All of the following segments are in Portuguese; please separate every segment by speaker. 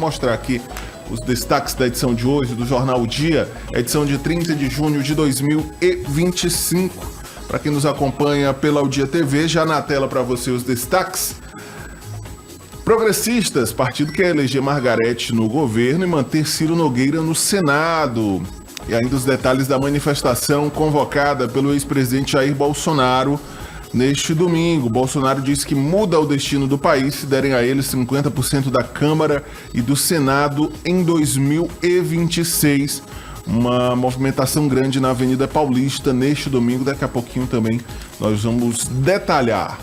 Speaker 1: mostrar aqui os destaques da edição de hoje do Jornal O Dia, edição de 30 de junho de 2025. Para quem nos acompanha pela O Dia TV, já na tela para você os destaques. Progressistas, partido quer eleger Margarete no governo e manter Ciro Nogueira no Senado. E ainda os detalhes da manifestação convocada pelo ex-presidente Jair Bolsonaro neste domingo. Bolsonaro disse que muda o destino do país se derem a ele 50% da Câmara e do Senado em 2026. Uma movimentação grande na Avenida Paulista neste domingo. Daqui a pouquinho também nós vamos detalhar.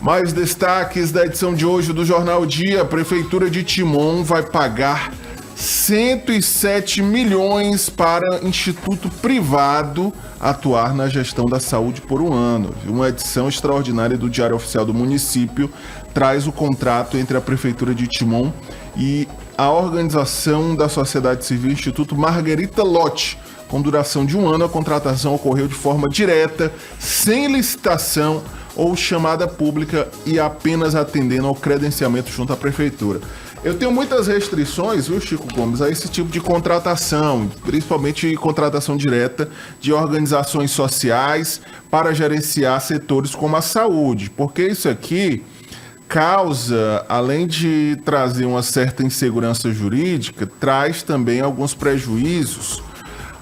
Speaker 1: Mais destaques da edição de hoje do Jornal Dia. A Prefeitura de Timon vai pagar 107 milhões para instituto privado atuar na gestão da saúde por um ano. Uma edição extraordinária do Diário Oficial do município traz o contrato entre a Prefeitura de Timon e a organização da sociedade civil Instituto Marguerita Lott. Com duração de um ano, a contratação ocorreu de forma direta, sem licitação ou chamada pública e apenas atendendo ao credenciamento junto à Prefeitura. Eu tenho muitas restrições, viu, Chico Gomes, a esse tipo de contratação, principalmente contratação direta de organizações sociais para gerenciar setores como a saúde, porque isso aqui causa, além de trazer uma certa insegurança jurídica, traz também alguns prejuízos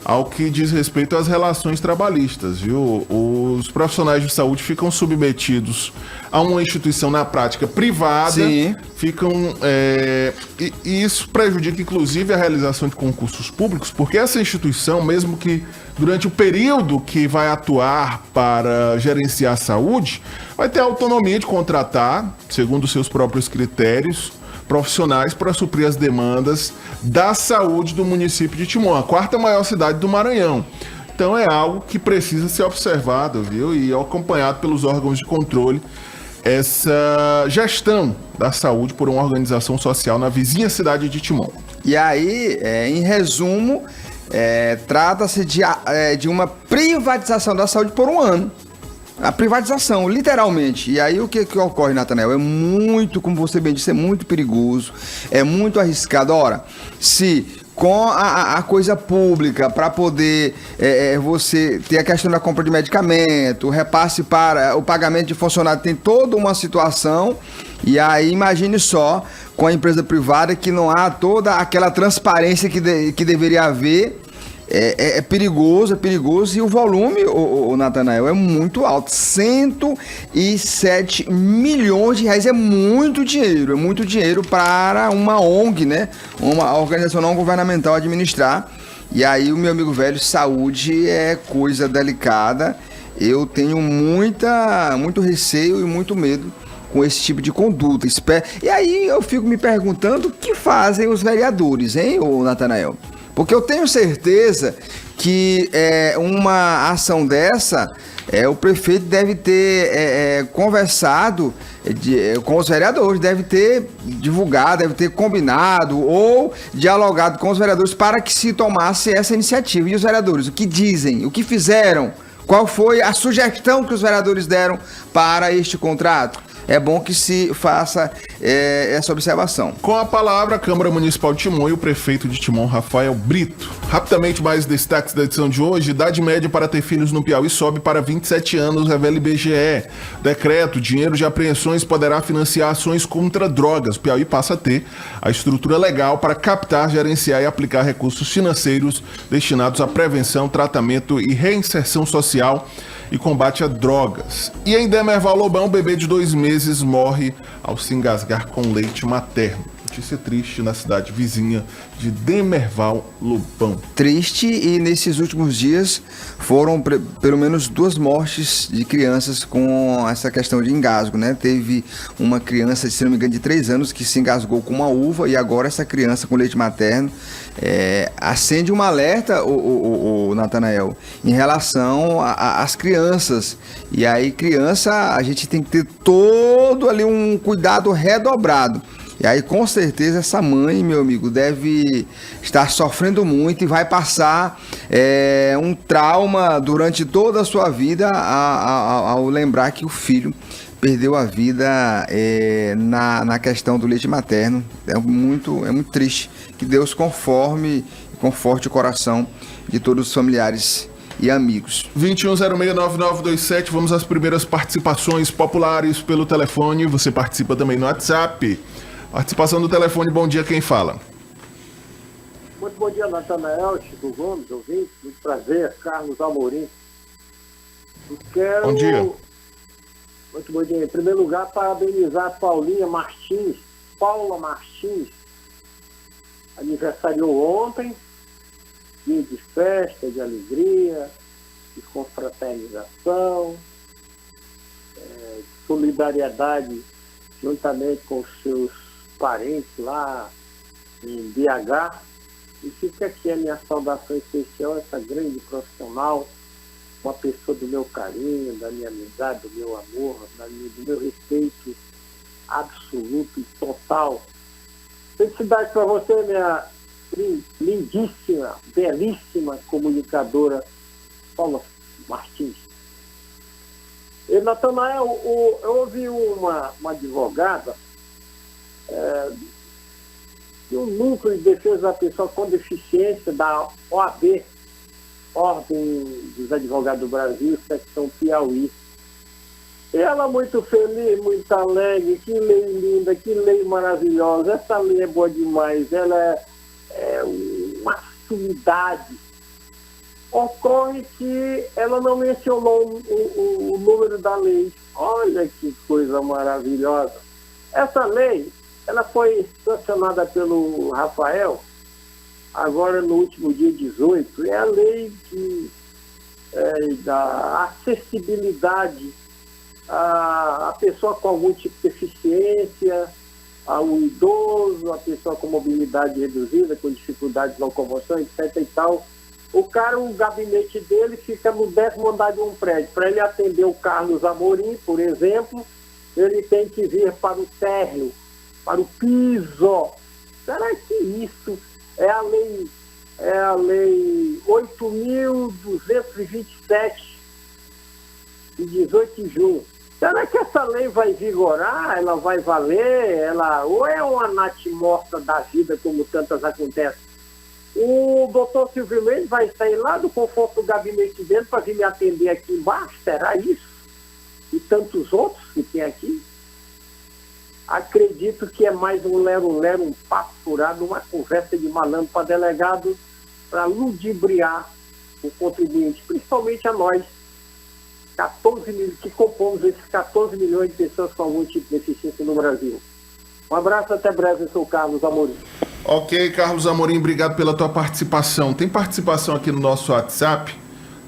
Speaker 1: ao que diz respeito às relações trabalhistas, viu? Os profissionais de saúde ficam submetidos a uma instituição na prática privada. Sim. E isso prejudica inclusive a realização de concursos públicos, porque essa instituição, mesmo que durante o período que vai atuar para gerenciar a saúde, vai ter a autonomia de contratar, segundo seus próprios critérios, profissionais para suprir as demandas da saúde do município de Timon, a quarta maior cidade do Maranhão. Então é algo que precisa ser observado, viu? E acompanhado pelos órgãos de controle, essa gestão da saúde por uma organização social na vizinha cidade de Timon.
Speaker 2: E aí, em resumo, trata-se de uma privatização da saúde por um ano. A privatização, literalmente. E aí o que ocorre, Natanael? É muito, como você bem disse, é muito perigoso, é muito arriscado. Ora, se com a coisa pública, para poder você ter a questão da compra de medicamento, o repasse para o pagamento de funcionário, tem toda uma situação. E aí imagine só, com a empresa privada, que não há toda aquela transparência que deveria haver. É perigoso, e o volume, o Natanael, é muito alto. 107 milhões de reais é muito dinheiro para uma ONG, né? Uma organização não governamental administrar. E aí, o meu amigo velho, saúde é coisa delicada. Eu tenho muito receio e muito medo com esse tipo de conduta. E aí eu fico me perguntando o que fazem os vereadores, hein, Natanael? Porque eu tenho certeza que uma ação dessa, o prefeito deve ter conversado com os vereadores, deve ter divulgado, deve ter combinado ou dialogado com os vereadores para que se tomasse essa iniciativa. E os vereadores, o que dizem, o que fizeram, qual foi a sugestão que os vereadores deram para este contrato? É bom que se faça essa observação.
Speaker 1: Com a palavra, a Câmara Municipal de Timon e o prefeito de Timon, Rafael Brito. Rapidamente, mais destaques da edição de hoje. Idade média para ter filhos no Piauí sobe para 27 anos, revela IBGE. Decreto, dinheiro de apreensões poderá financiar ações contra drogas. O Piauí passa a ter a estrutura legal para captar, gerenciar e aplicar recursos financeiros destinados à prevenção, tratamento e reinserção social e combate a drogas. E em Demerval Lobão, bebê de 2 meses morre ao se engasgar com leite materno. Notícia triste na cidade vizinha de Demerval Lobão.
Speaker 2: Triste, e nesses últimos dias foram pelo menos 2 mortes de crianças com essa questão de engasgo, né? Teve uma criança, se não me engano, de 3 anos que se engasgou com uma uva, e agora essa criança com leite materno acende um alerta, o Natanael, em relação às crianças. E aí, criança, a gente tem que ter todo ali um cuidado redobrado. E aí, com certeza, essa mãe, meu amigo, deve estar sofrendo muito e vai passar um trauma durante toda a sua vida ao lembrar que o filho perdeu a vida na questão do leite materno. É muito triste. Que Deus conforte o coração de todos os familiares e amigos.
Speaker 1: 21069927, vamos às primeiras participações populares pelo telefone. Você participa também no WhatsApp. Participação do telefone, bom dia, quem fala?
Speaker 3: Muito bom dia, Natanael, Chico Gomes, ouvinte, muito prazer, Carlos Amorim.
Speaker 1: Bom dia.
Speaker 3: Muito bom dia. Em primeiro lugar, parabenizar a Paula Martins, aniversariou ontem, dia de festa, de alegria, de confraternização, de solidariedade, juntamente com os seus parentes lá em BH. E fica aqui a minha saudação especial a essa grande profissional, uma pessoa do meu carinho, da minha amizade, do meu amor, do meu respeito absoluto e total. Felicidade para você, minha lindíssima, belíssima comunicadora Paula Martins. E, Natanael, eu ouvi uma advogada de um núcleo de defesa da pessoa com deficiência da OAB, Ordem dos Advogados do Brasil, secção Piauí. E ela muito feliz, muito alegre, que lei linda, que lei maravilhosa. Essa lei é boa demais, ela é uma sumidade. Ocorre que ela não mencionou o número da lei. Olha que coisa maravilhosa. Essa lei, ela foi sancionada pelo Rafael, agora no último dia 18, é a lei da acessibilidade à pessoa com algum tipo de deficiência, ao idoso, a pessoa com mobilidade reduzida, com dificuldade de locomoção, etc. e tal. O gabinete dele fica no 10º andar de um prédio. Para ele atender o Carlos Amorim, por exemplo, ele tem que vir para o térreo, para o piso. Será que isso é a lei 8.227 de 18 de junho? Será que essa lei vai vigorar? Ela vai valer? Ou é uma natimorta da vida, como tantas acontecem? O doutor Silvio Mendes vai sair lá do conforto do gabinete dele para vir me atender aqui embaixo? Será isso? E tantos outros que tem aqui? Acredito que é mais um lero-lero, um papo furado, uma conversa de malandro para delegado, para ludibriar o contribuinte, principalmente a nós, 14 mil, que compomos esses 14 milhões de pessoas com algum tipo de deficiência no Brasil. Um abraço, até breve, eu sou o Carlos Amorim.
Speaker 1: Ok, Carlos Amorim, obrigado pela tua participação. Tem participação aqui no nosso WhatsApp,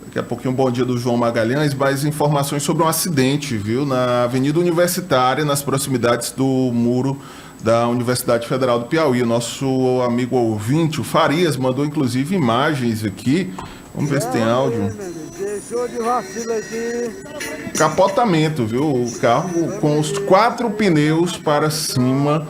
Speaker 1: daqui a pouquinho um bom dia do João Magalhães, mais informações sobre um acidente, viu, na Avenida Universitária, nas proximidades do muro da Universidade Federal do Piauí. O nosso amigo ouvinte, o Farias, mandou inclusive imagens aqui. Vamos ver se tem áudio.
Speaker 4: Deixou de vacilo aqui.
Speaker 1: Capotamento, viu? O carro com os 4 pneus para cima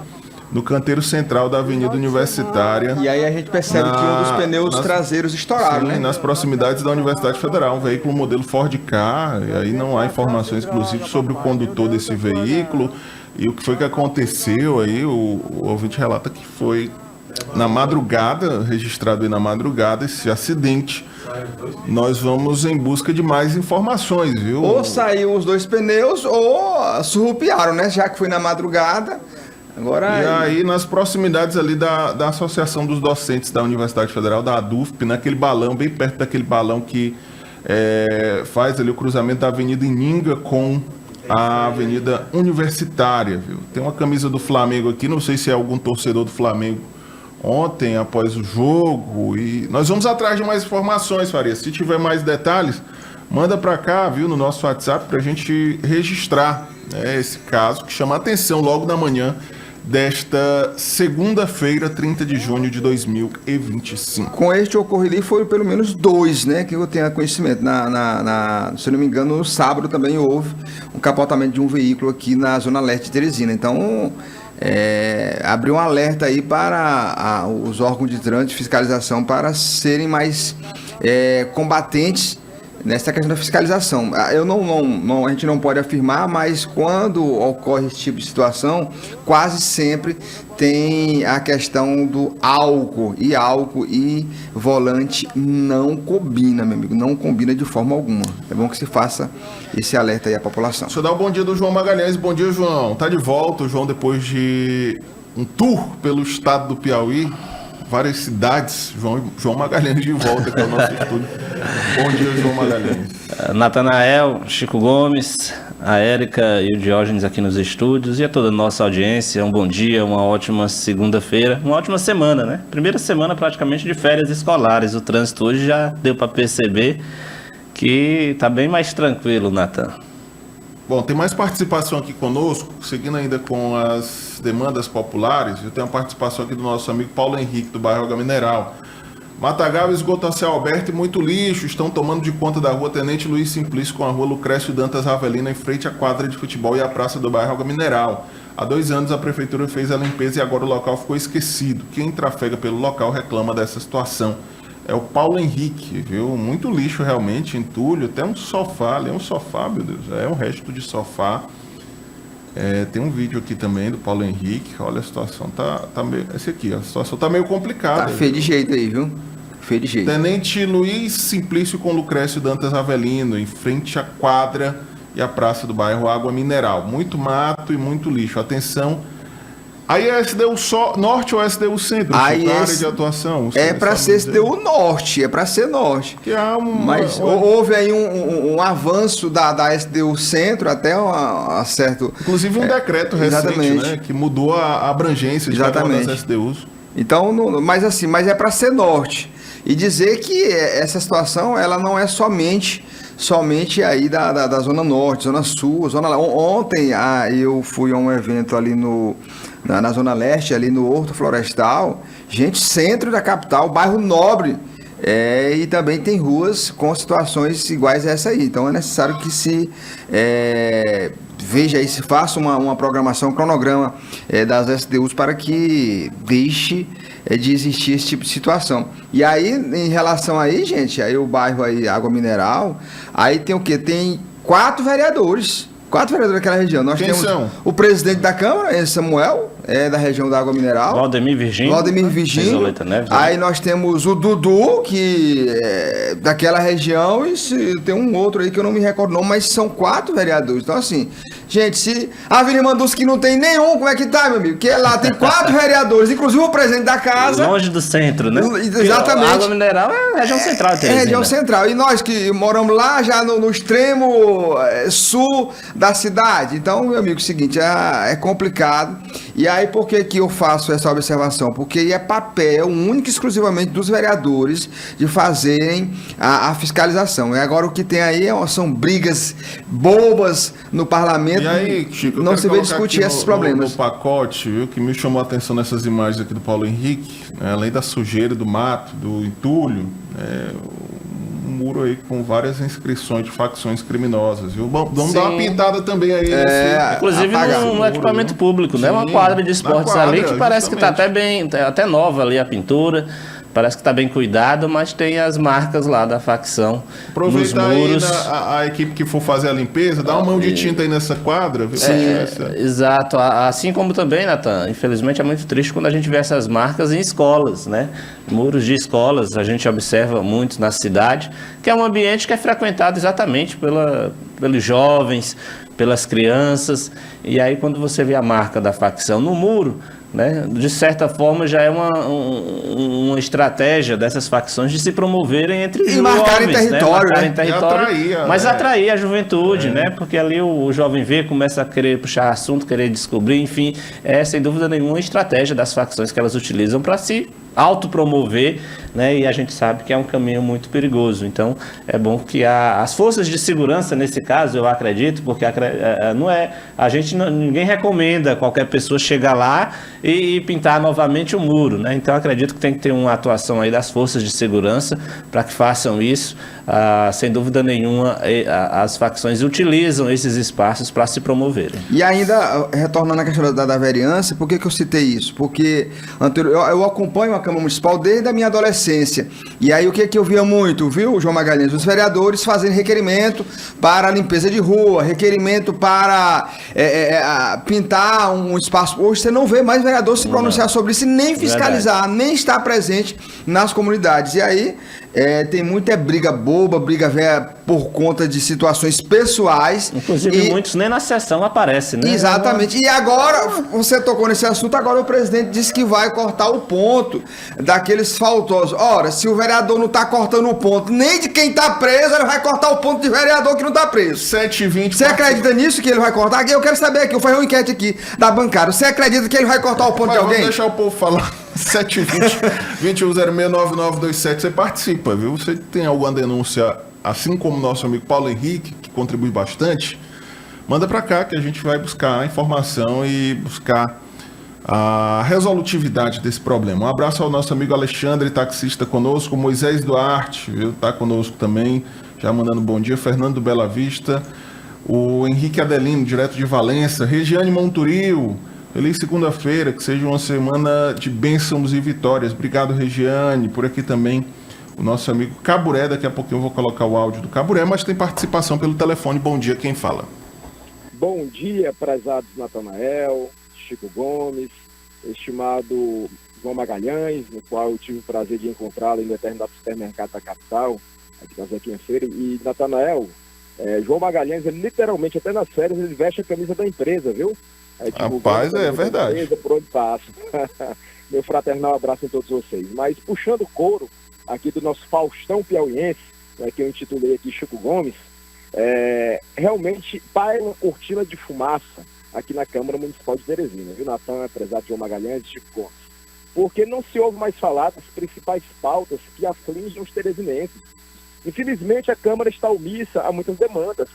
Speaker 1: no canteiro central da Avenida Universitária.
Speaker 2: E aí a gente percebe que um dos pneus traseiros estouraram,
Speaker 1: sim,
Speaker 2: né?
Speaker 1: nas proximidades da Universidade Federal. Um veículo modelo Ford Ka, e aí não há informações, inclusive, sobre o condutor desse veículo e o que foi que aconteceu aí. O ouvinte relata que foi na madrugada, registrado aí na madrugada, esse acidente. Nós vamos em busca de mais informações, viu?
Speaker 2: Ou saiu os 2 pneus ou surrupiaram, né? Já que foi na madrugada. Agora,
Speaker 1: e aí, nas proximidades ali da Associação dos Docentes da Universidade Federal, da ADUFP, naquele balão, bem perto daquele balão que faz ali o cruzamento da Avenida Ininga com a Avenida Universitária, viu? Tem uma camisa do Flamengo aqui, não sei se é algum torcedor do Flamengo ontem, após o jogo, e nós vamos atrás de mais informações, Faria. Se tiver mais detalhes, manda para cá, viu, no nosso WhatsApp, para a gente registrar, né, esse caso que chama a atenção logo na manhã desta segunda-feira, 30 de junho de 2025.
Speaker 2: Com este ocorrido foi pelo menos 2, né, que eu tenho conhecimento. Se eu não me engano, no sábado também houve um capotamento de um veículo aqui na Zona Leste de Teresina. Então, abriu um alerta aí para os órgãos de trânsito e fiscalização para serem mais combatentes nessa questão da fiscalização. A gente não pode afirmar, mas quando ocorre esse tipo de situação, quase sempre tem a questão do álcool e volante não combina, meu amigo, não combina de forma alguma. É bom que se faça esse alerta aí à população.
Speaker 1: Deixa eu dar o bom dia do João Magalhães. Bom dia, João. Tá de volta o João depois de um tour pelo estado do Piauí, várias cidades. João Magalhães de volta aqui ao nosso estúdio. Bom dia, João Magalhães.
Speaker 5: Natanael, Chico Gomes, a Érica e o Diógenes aqui nos estúdios e a toda a nossa audiência, um bom dia, uma ótima segunda-feira, uma ótima semana, né? Primeira semana praticamente de férias escolares. O trânsito hoje já deu para perceber que tá bem mais tranquilo, Natan.
Speaker 1: Bom, tem mais participação aqui conosco, seguindo ainda com as demandas populares. Eu tenho a participação aqui do nosso amigo Paulo Henrique, do bairro Água Mineral. Matagal, esgoto a céu aberto e muito lixo estão tomando de conta da rua Tenente Luiz Simplício com a rua Lucrécio Dantas Ravelina em frente à quadra de futebol e à praça do bairro Água Mineral. Há 2 anos a prefeitura fez a limpeza e agora o local ficou esquecido. Quem trafega pelo local reclama dessa situação. É o Paulo Henrique, viu? Muito lixo realmente, entulho, até um sofá, ali é um sofá, meu Deus, é um resto de sofá. Tem um vídeo aqui também do Paulo Henrique, olha a situação, tá meio, esse aqui, a situação tá meio complicada.
Speaker 2: Tá feio de jeito aí, viu? Feio de jeito.
Speaker 1: Tenente Luiz Simplício com Lucrécio Dantas Avelino, em frente à quadra e à praça do bairro Água Mineral. Muito mato e muito lixo, atenção. Aí é SDU Norte ou SDU Centro?
Speaker 2: Aí
Speaker 1: área de atuação?
Speaker 2: É para ser SDU Norte, é para ser Norte.
Speaker 1: Que há
Speaker 2: Mas houve aí um avanço da SDU Centro até um certo...
Speaker 1: Inclusive um decreto recente, né, que mudou a abrangência de cada uma das SDUs.
Speaker 2: Então, mas é para ser Norte. E dizer que essa situação ela não é somente aí da Zona Norte, Zona Sul, Zona Leste. Ontem eu fui a um evento ali na Zona Leste, ali no Horto Florestal, gente, centro da capital, bairro nobre, e também tem ruas com situações iguais a essa aí. Então é necessário que se veja aí, se faça uma programação, um cronograma das SDUs para que deixe de existir esse tipo de situação. E aí, em relação aí, gente, aí o bairro aí, Água Mineral, aí tem o quê? Tem 4 vereadores daquela região. Nós
Speaker 1: Quem
Speaker 2: temos
Speaker 1: são?
Speaker 2: o presidente da Câmara, Samuel, da região da Água Mineral.
Speaker 5: Valdemir Virgínio. Neves,
Speaker 2: aí nós temos o Dudu, que é daquela região, e tem um outro aí que eu não me recordo não, mas são 4 vereadores. Então assim, gente, se a Vila Mandusca não tem nenhum, como é que tá, meu amigo? Que lá tem 4 vereadores, inclusive o presidente da casa.
Speaker 5: Longe do centro, né?
Speaker 2: Exatamente.
Speaker 5: A Água Mineral é região central.
Speaker 2: É região central. E nós que moramos lá, já no extremo sul da cidade. Então, meu amigo, é o seguinte, é complicado. E aí, por que eu faço essa observação? Porque é papel único e exclusivamente dos vereadores de fazerem a fiscalização. E agora o que tem aí são brigas bobas no parlamento.
Speaker 1: E aí, Chico,
Speaker 2: não se vê discutir esses problemas.
Speaker 1: No pacote, viu, que me chamou a atenção nessas imagens aqui do Paulo Henrique, né, além da sujeira, do mato, do entulho, um muro aí com várias inscrições de facções criminosas, viu? Vamos dar uma pintada também aí.
Speaker 5: Inclusive no equipamento público, né? Uma quadra de esportes ali que parece que está até nova ali a pintura. Parece que está bem cuidado, mas tem as marcas lá da facção nos muros.
Speaker 1: Aí a equipe que for fazer a limpeza, dá uma mão de tinta aí nessa quadra. Viu?
Speaker 5: Exato. Assim como também, Natan, infelizmente é muito triste quando a gente vê essas marcas em escolas, né? Muros de escolas, a gente observa muito na cidade, que é um ambiente que é frequentado exatamente pelos jovens, pelas crianças. E aí quando você vê a marca da facção no muro, né, de certa forma já é uma estratégia dessas facções de se promoverem entre os jovens,
Speaker 2: marcarem território,
Speaker 5: marcarem território, mas atrair a juventude, né, porque ali o jovem vê, começa a querer puxar assunto, querer descobrir, enfim, é sem dúvida nenhuma uma estratégia das facções que elas utilizam para se autopromover, né, e a gente sabe que é um caminho muito perigoso. Então é bom que as forças de segurança, nesse caso, eu acredito, porque ninguém recomenda qualquer pessoa chegar lá e pintar novamente o muro, né? Então acredito que tem que ter uma atuação aí das forças de segurança para que façam isso. sem dúvida nenhuma, as facções utilizam esses espaços para se promoverem.
Speaker 2: E ainda, retornando à questão da vereança, por que eu citei isso? Porque eu acompanho a Câmara Municipal desde a minha adolescência. E aí o que eu via muito, viu, João Magalhães? Os vereadores fazendo requerimento para a limpeza de rua, requerimento para pintar um espaço. Hoje você não vê mais vereador se pronunciar sobre isso, nem fiscalizar, nem estar presente nas comunidades. E aí tem muita briga boba, briga velha por conta de situações pessoais.
Speaker 5: Inclusive, muitos nem na sessão aparecem, né?
Speaker 2: Exatamente. E agora, você tocou nesse assunto, agora o presidente disse que vai cortar o ponto daqueles faltosos. Ora, se o vereador não está cortando o ponto nem de quem está preso, ele vai cortar o ponto de vereador que não está preso.
Speaker 1: 7h20.
Speaker 2: Você acredita nisso que ele vai cortar? Eu quero saber aqui, eu fazer uma enquete aqui da bancada. Você acredita que ele vai cortar o ponto de alguém?
Speaker 1: Vamos deixar o povo falar. 7h20, 21069927. Você participa, viu? Você tem alguma denúncia, assim como nosso amigo Paulo Henrique, que contribui bastante, manda para cá que a gente vai buscar a informação e buscar a resolutividade desse problema. Um abraço ao nosso amigo Alexandre, taxista conosco, Moisés Duarte, viu? Tá conosco também, já mandando bom dia, Fernando Bela Vista, o Henrique Adelino, direto de Valença, Regiane Monturil, feliz segunda-feira, que seja uma semana de bênçãos e vitórias. Obrigado, Regiane. Por aqui também o nosso amigo Caburé. Daqui a pouquinho eu vou colocar o áudio do Caburé, mas tem participação pelo telefone. Bom dia, quem fala?
Speaker 6: Bom dia, prezados Natanael, Chico Gomes, estimado João Magalhães, no qual eu tive o prazer de encontrá-lo em determinado supermercado da capital, aqui na Zequinha Feira. E, Natanael, João Magalhães, ele literalmente, até nas férias, ele veste a camisa da empresa, viu?
Speaker 1: Rapaz, é verdade.
Speaker 6: Empresa, por onde passa. Meu fraternal abraço a todos vocês. Mas puxando o couro aqui do nosso Faustão Piauiense, que eu intitulei aqui Chico Gomes, realmente paira uma cortina de fumaça aqui na Câmara Municipal de Teresina, viu, Natan, empresário João Magalhães e Chico Gomes? Porque não se ouve mais falar das principais pautas que afligem os teresinenses. Infelizmente, a Câmara está omissa a muitas demandas.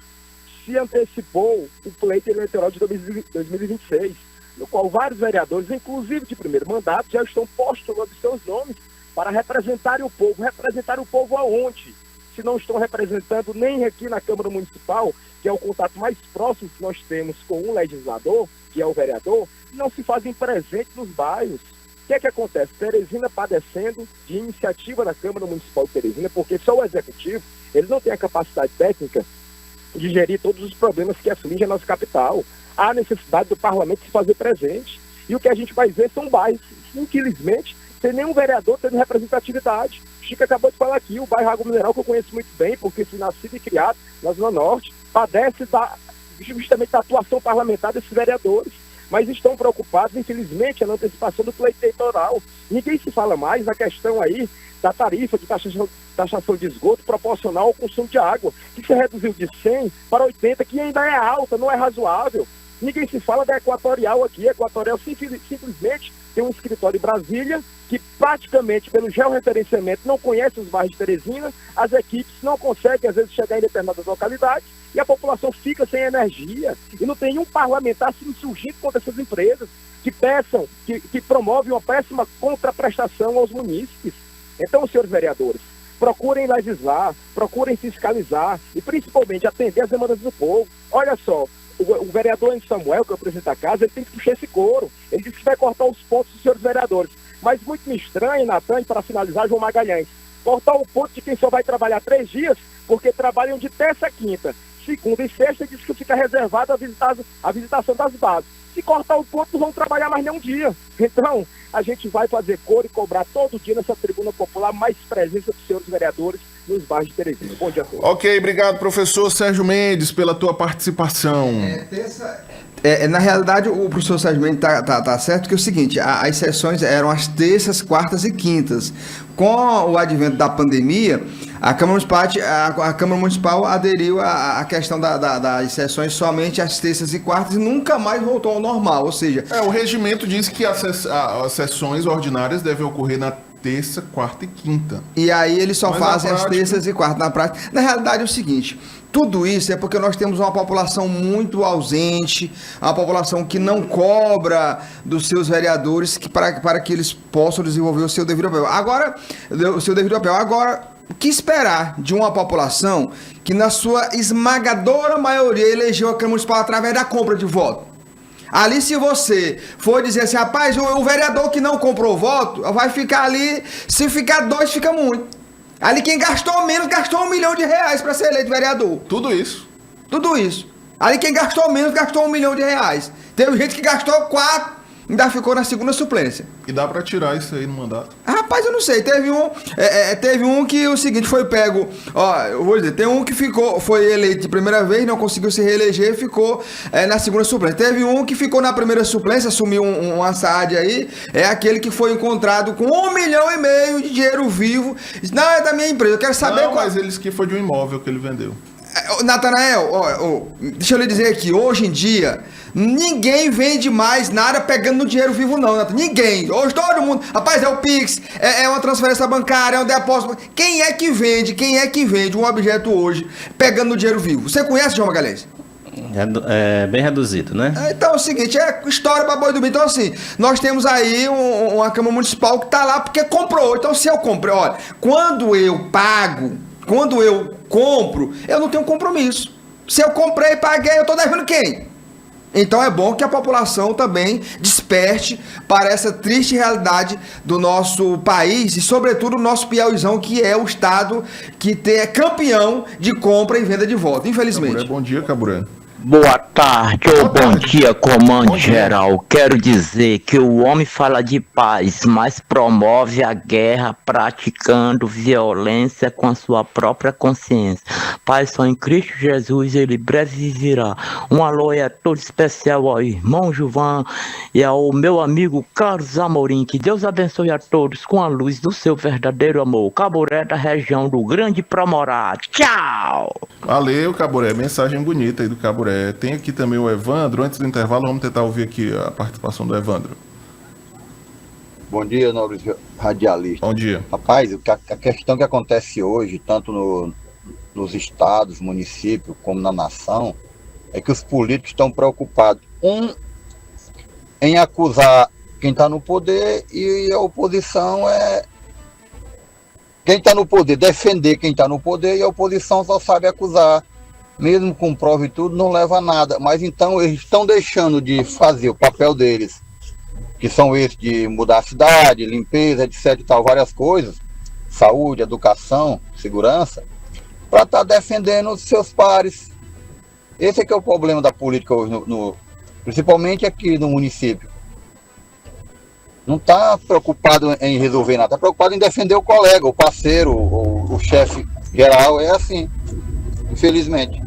Speaker 6: Se antecipou o pleito eleitoral de 2026, no qual vários vereadores, inclusive de primeiro mandato, já estão postulando seus nomes para representarem o povo. Representar o povo aonde? Se não estão representando nem aqui na Câmara Municipal, que é o contato mais próximo que nós temos com um legislador, que é o vereador, não se fazem presente nos bairros. O que é que acontece? Teresina padecendo de iniciativa da Câmara Municipal de Teresina, porque só o Executivo, ele não tem a capacidade técnica de gerir todos os problemas que afligem a nossa capital. Há necessidade do parlamento se fazer presente. E o que a gente vai ver são bairros, infelizmente, sem nenhum vereador tendo representatividade. Chico acabou de falar aqui, o bairro Água Mineral, que eu conheço muito bem, porque fui nascido e criado na Zona Norte, padece justamente da atuação parlamentar desses vereadores. Mas estão preocupados, infelizmente, na antecipação do pleito eleitoral. Ninguém se fala mais na questão aí da tarifa de taxação de esgoto proporcional ao consumo de água, que se reduziu de 100 para 80, que ainda é alta, não é razoável. Ninguém se fala da Equatorial aqui. A Equatorial simplesmente tem um escritório em Brasília que praticamente, pelo georreferenciamento, não conhece os bairros de Teresina, as equipes não conseguem, às vezes, chegar em determinadas localidades e a população fica sem energia. E não tem um parlamentar se insurgindo contra essas empresas que peçam, que promovem uma péssima contraprestação aos munícipes. Então, senhores vereadores, procurem legislar, procurem fiscalizar e, principalmente, atender as demandas do povo. Olha só, o vereador Samuel, que é o presidente da casa, ele tem que puxar esse couro. Ele disse que vai cortar os pontos dos senhores vereadores. Mas muito me estranha, Natan, e para finalizar, João Magalhães, cortar o ponto de quem só vai trabalhar 3 dias, porque trabalham de terça a quinta. Segunda e sexta, diz que fica reservado a visitação das bases. Se cortar o ponto, não vão trabalhar mais nem um dia. Então, a gente vai fazer cor e cobrar todo dia nessa tribuna popular mais presença dos senhores vereadores nos bairros de Teresina. Bom dia a todos.
Speaker 1: Ok, obrigado, professor Sérgio Mendes, pela tua participação.
Speaker 2: Na realidade, o professor Sérgio Mendes tá certo que é o seguinte, as sessões eram às terças, quartas e quintas. Com o advento da pandemia, a Câmara Municipal aderiu à questão das sessões somente às terças e quartas e nunca mais voltou ao normal, ou seja...
Speaker 1: O regimento diz que as sessões ordinárias devem ocorrer na terça, quarta e quinta.
Speaker 2: E aí eles só fazem as terças e quartas na prática. Na realidade é o seguinte, tudo isso é porque nós temos uma população muito ausente, uma população que não cobra dos seus vereadores para que eles possam desenvolver o seu devido papel. Agora, o que esperar de uma população que na sua esmagadora maioria elegeu a Câmara Municipal através da compra de voto? Ali, se você for dizer assim, rapaz, o vereador que não comprou voto, vai ficar ali, se ficar 2, fica muito. Ali quem gastou menos, gastou R$1 milhão para ser eleito vereador.
Speaker 1: Tudo isso.
Speaker 2: Tudo isso. Ali quem gastou menos, gastou R$1 milhão. Teve gente que gastou 4, ainda ficou na segunda suplência.
Speaker 1: E dá pra tirar isso aí no mandato?
Speaker 2: Rapaz, eu não sei. Teve um que o seguinte foi pego. Ó, eu vou dizer, tem um que foi eleito de primeira vez, não conseguiu se reeleger e ficou na segunda suplência. Teve um que ficou na primeira suplência, assumiu uma SAD aí. É aquele que foi encontrado com R$1,5 milhão de dinheiro vivo. Não, é da minha empresa. Eu quero saber
Speaker 1: Não, mas eles que foi de um imóvel que ele vendeu.
Speaker 2: Natanael, deixa eu lhe dizer aqui, hoje em dia, ninguém vende mais nada pegando no dinheiro vivo não, Natanael. Ninguém. Hoje todo mundo, rapaz, é o Pix, é uma transferência bancária, é um depósito. Quem é que vende um objeto hoje pegando no dinheiro vivo? Você conhece, João Magalhães?
Speaker 5: É bem reduzido, né?
Speaker 2: Então é o seguinte, é história pra boi dormir. Então assim, nós temos aí uma Câmara Municipal que tá lá porque comprou. Então se eu comprei, olha, quando eu compro, eu não tenho compromisso. Se eu comprei e paguei, eu tô devendo quem? Então é bom que a população também desperte para essa triste realidade do nosso país e sobretudo o nosso Piauizão, que é o estado que é campeão de compra e venda de voto, infelizmente.
Speaker 1: Caburé, bom dia, Caburé.
Speaker 7: Boa tarde ou bom dia, comando geral. Quero dizer que o homem fala de paz, mas promove a guerra praticando violência com a sua própria consciência. Pai, só em Cristo Jesus ele breve virá. Um alô é todo especial ao irmão Juvan e ao meu amigo Carlos Amorim. Que Deus abençoe a todos com a luz do seu verdadeiro amor. Caburé da região do Grande Promorá. Tchau!
Speaker 1: Valeu, Caburé. Mensagem bonita aí do Caburé. Tem aqui também o Evandro. Antes do intervalo, vamos tentar ouvir aqui a participação do Evandro.
Speaker 8: Bom dia, nobres radialistas.
Speaker 1: Bom dia.
Speaker 8: Rapaz, a questão que acontece hoje, tanto nos estados, municípios, como na nação, é que os políticos estão preocupados, em acusar quem está no poder, e a oposição quem está no poder, defender quem está no poder, e a oposição só sabe acusar. Mesmo com prova e tudo, não leva a nada. Mas então eles estão deixando de fazer o papel deles, que são esses de mudar a cidade, limpeza, etc e tal, várias coisas, saúde, educação, segurança, para estar defendendo os seus pares. Esse é que é o problema da política hoje, principalmente aqui no município. Não está preocupado em resolver nada, está preocupado em defender o colega, o parceiro, o chefe geral, é assim, infelizmente.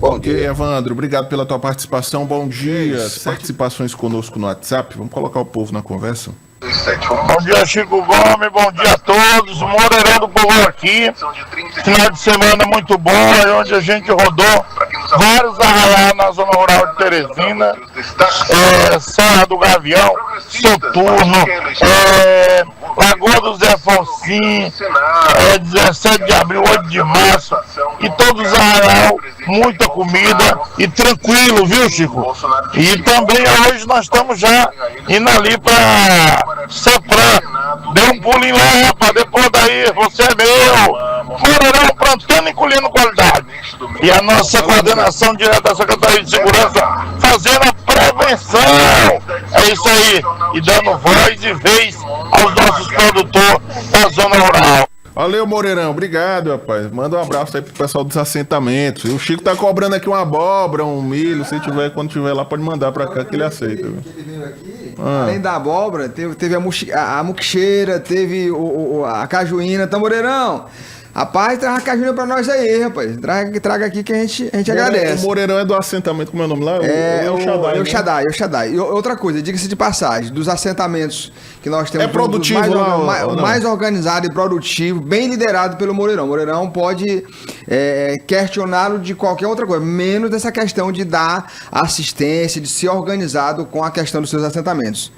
Speaker 8: Bom dia.
Speaker 1: Evandro, obrigado pela tua participação. Bom dia. Participações conosco no WhatsApp. Vamos colocar o povo na conversa.
Speaker 9: Bom dia, Chico Gomes. Bom dia a todos. Moreirão do povo aqui. Final de semana muito bom, onde a gente rodou vários arraiais na zona rural de Teresina. Serra do Gavião, Soturno, Lagoa do Zé Fonsim, 17 de abril, 8 de março, e todos os arraial, muita comida e tranquilo, viu, Chico? E também hoje nós estamos já indo ali para Cepran. Dê um pulinho lá, rapaz, depois daí, você é meu. Moreirão plantando e colhendo qualidade. E a nossa coordenação direta da Secretaria de Segurança fazendo a prevenção. É isso aí. E dando voz e vez aos nossos produtores da zona rural.
Speaker 1: Valeu, Moreirão. Obrigado, rapaz. Manda um abraço aí pro pessoal dos assentamentos. O Chico tá cobrando aqui uma abóbora, um milho. Se tiver, quando tiver lá, pode mandar pra cá que ele aceita.
Speaker 2: Além da abóbora, teve a muquecheira, teve a cajuína. Então, Moreirão, rapaz, traz a cajuína pra nós aí, rapaz. Traga aqui que a gente agradece.
Speaker 1: O Moreirão é do assentamento, como é o nome lá?
Speaker 2: O Shaddai. E outra coisa, diga-se de passagem, dos assentamentos que nós temos...
Speaker 1: É produtivo
Speaker 2: o mais organizado e produtivo, bem liderado pelo Moreirão. O Moreirão pode questioná-lo de qualquer outra coisa, menos dessa questão de dar assistência, de ser organizado com a questão dos seus assentamentos.